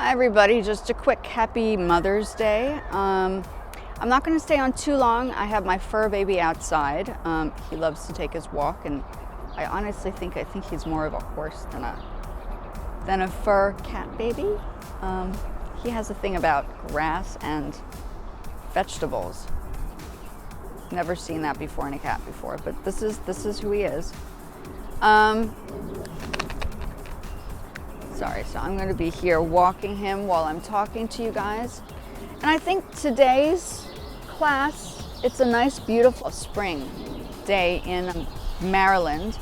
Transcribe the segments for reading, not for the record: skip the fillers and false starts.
Hi everybody, just a quick happy Mother's Day. I'm not going to stay on too long. I have my fur baby outside. He loves to take his walk, and I honestly think he's more of a horse than a fur cat baby. He has a thing about grass and vegetables. Never seen that before in a cat before, but this is who he is. Sorry, so I'm going to be here walking him while I'm talking to you guys. And I think today's class, it's a nice, beautiful spring day in Maryland.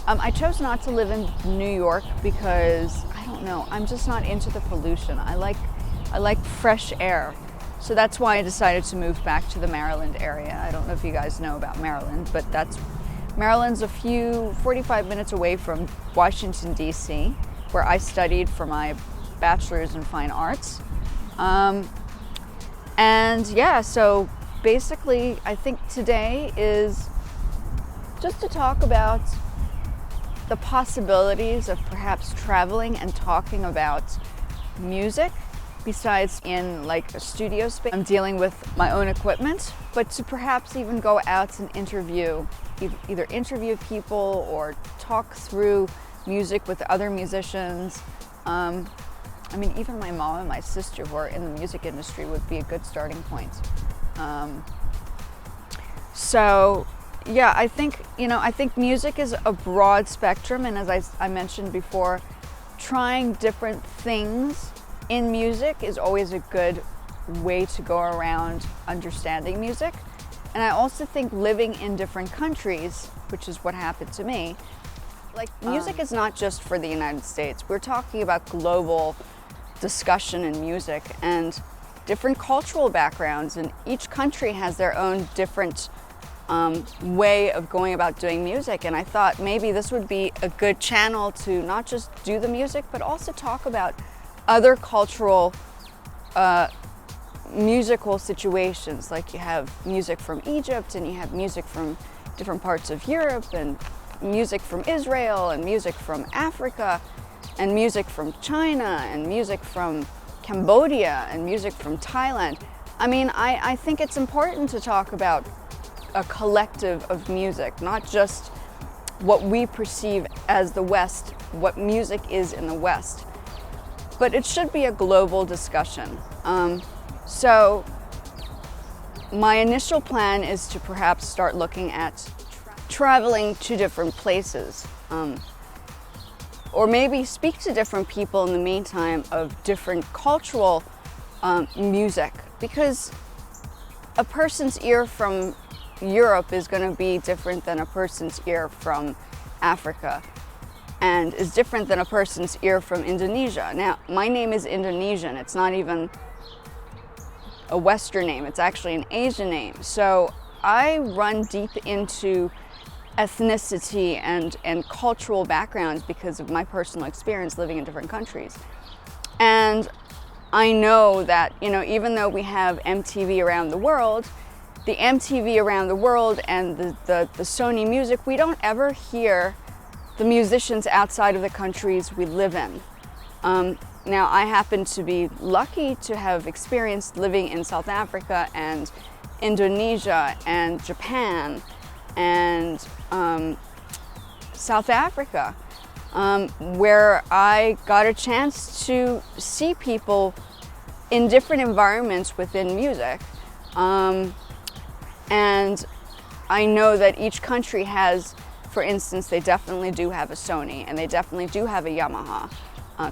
I chose not to live in New York because, I don't know, I'm just not into the pollution. I like fresh air. So that's why I decided to move back to the Maryland area. I don't know if you guys know about Maryland, but Maryland's 45 minutes away from Washington, D.C., where I studied for my bachelor's in fine arts. And yeah, so basically I think today is just to talk about the possibilities of perhaps traveling and talking about music besides in like a studio space. I'm dealing with my own equipment, but to perhaps even go out and either interview people or talk through music with other musicians. I mean, even my mom and my sister who are in the music industry would be a good starting point. So yeah, I think music is a broad spectrum, and as I mentioned before, trying different things in music is always a good way to go around understanding music. And I also think living in different countries, which is what happened to me, like music is not just for the United States. We're talking about global discussion in music and different cultural backgrounds, and each country has their own different way of going about doing music. And I thought maybe this would be a good channel to not just do the music, but also talk about other cultural musical situations. Like you have music from Egypt, and you have music from different parts of Europe, and music from Israel, and music from Africa, and music from China, and music from Cambodia, and music from Thailand. I mean, I think it's important to talk about a collective of music, not just what we perceive as the West, what music is in the West. But it should be a global discussion. So my initial plan is to perhaps start looking at traveling to different places, or maybe speak to different people in the meantime of different cultural music, because a person's ear from Europe is going to be different than a person's ear from Africa, and is different than a person's ear from Indonesia. Now, my name is Indonesian. It's not even a Western name. It's actually an Asian name. So I run deep into ethnicity and cultural backgrounds because of my personal experience living in different countries. And I know that, even though we have MTV around the world, the MTV around the world and the Sony music, we don't ever hear the musicians outside of the countries we live in. Now, I happen to be lucky to have experienced living in South Africa and Indonesia and Japan and South Africa, where I got a chance to see people in different environments within music. And I know that each country has, for instance, they definitely do have a Sony, and they definitely do have a Yamaha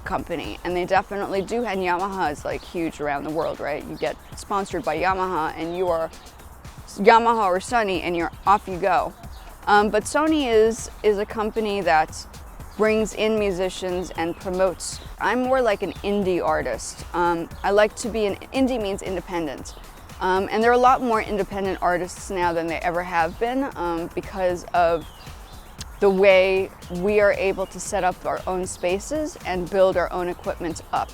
company, and they definitely do, and Yamaha is like huge around the world, right? You get sponsored by Yamaha and you are Yamaha or Sony and you're off you go. But Sony is a company that brings in musicians and promotes. I'm more like an indie artist. I like to be indie means independent. And there are a lot more independent artists now than they ever have been, because of the way we are able to set up our own spaces and build our own equipment up.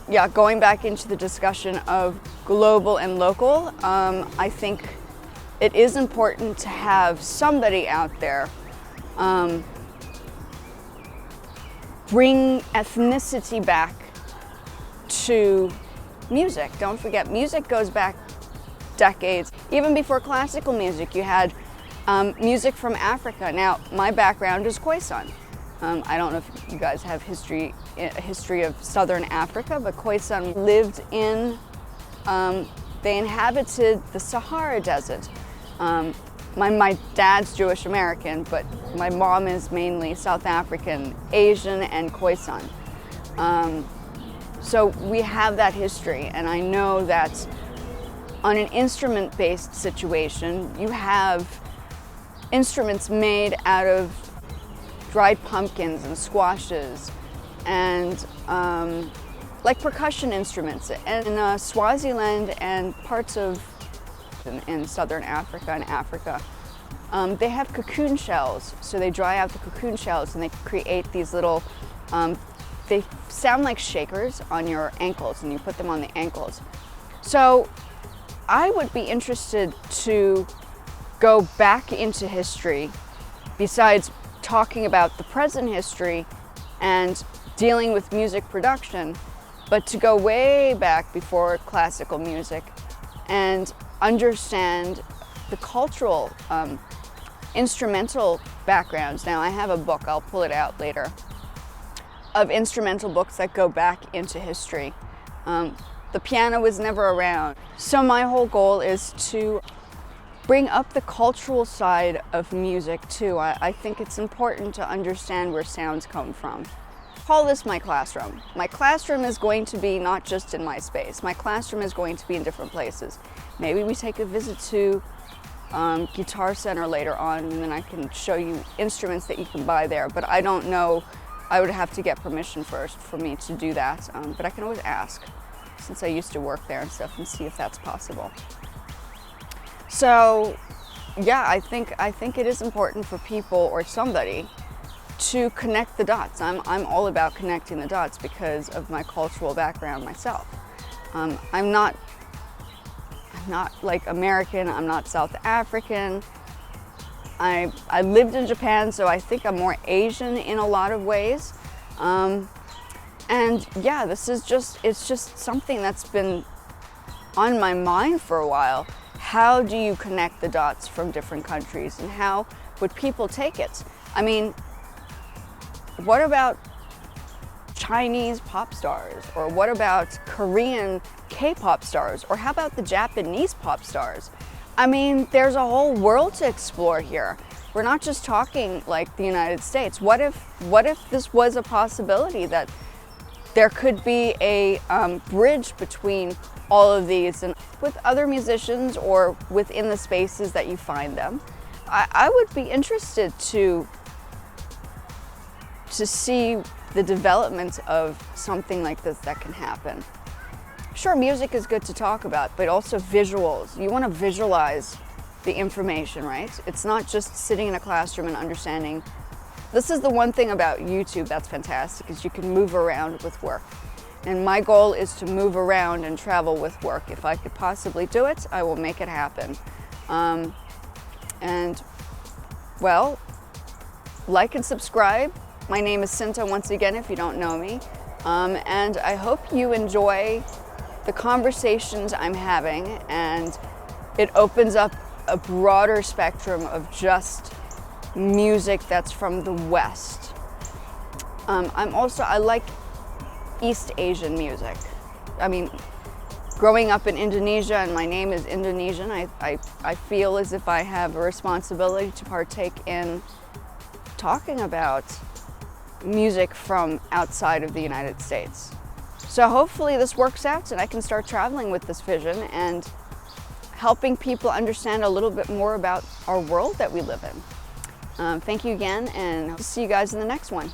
Yeah, going back into the discussion of global and local, I think it is important to have somebody out there bring ethnicity back to music. Don't forget, music goes back decades. Even before classical music, you had music from Africa. Now, my background is Khoisan. I don't know if you guys have a history of Southern Africa, but Khoisan lived in, they inhabited the Sahara Desert. My dad's Jewish American, but my mom is mainly South African, Asian, and Khoisan. So we have that history, and I know that on an instrument-based situation, you have instruments made out of dried pumpkins and squashes, and like percussion instruments. And in Swaziland and parts of in southern Africa and Africa, they have cocoon shells. So they dry out the cocoon shells and they create these little, they sound like shakers on your ankles, and you put them on the ankles. So I would be interested to go back into history, besides talking about the present history and dealing with music production, but to go way back before classical music and understand the cultural instrumental backgrounds. Now, I have a book, I'll pull it out later, of instrumental books that go back into history. The piano was never around. So my whole goal is to bring up the cultural side of music too. I think it's important to understand where sounds come from. Call this my classroom. My classroom is going to be not just in my space. My classroom is going to be in different places. Maybe we take a visit to Guitar Center later on, and then I can show you instruments that you can buy there. But I don't know, I would have to get permission first for me to do that. But I can always ask, since I used to work there and stuff, and see if that's possible. So yeah, I think it is important for people or somebody to connect the dots. I'm all about connecting the dots because of my cultural background myself. I'm not like American, I'm not South African. I lived in Japan, so I think I'm more Asian in a lot of ways. And yeah, it's just something that's been on my mind for a while. How do you connect the dots from different countries, and how would people take it? I mean, what about Chinese pop stars? Or what about Korean K-pop stars? Or how about the Japanese pop stars? I mean, there's a whole world to explore here. We're not just talking like the United States. What if this was a possibility that there could be a bridge between all of these, and with other musicians or within the spaces that you find them? I would be interested to see the development of something like this that can happen. Sure, music is good to talk about, but also visuals. You want to visualize the information, right? It's not just sitting in a classroom and understanding. This is the one thing about YouTube that's fantastic, is you can move around with work. And my goal is to move around and travel with work. If I could possibly do it, I will make it happen. And well, like and subscribe. My name is Cinta once again, if you don't know me. And I hope you enjoy the conversations I'm having, and it opens up a broader spectrum of just music that's from the West. I like East Asian music. I mean, growing up in Indonesia, and my name is Indonesian, I feel as if I have a responsibility to partake in talking about music from outside of the United States. So hopefully this works out and I can start traveling with this vision and helping people understand a little bit more about our world that we live in. Thank you again, and I'll see you guys in the next one.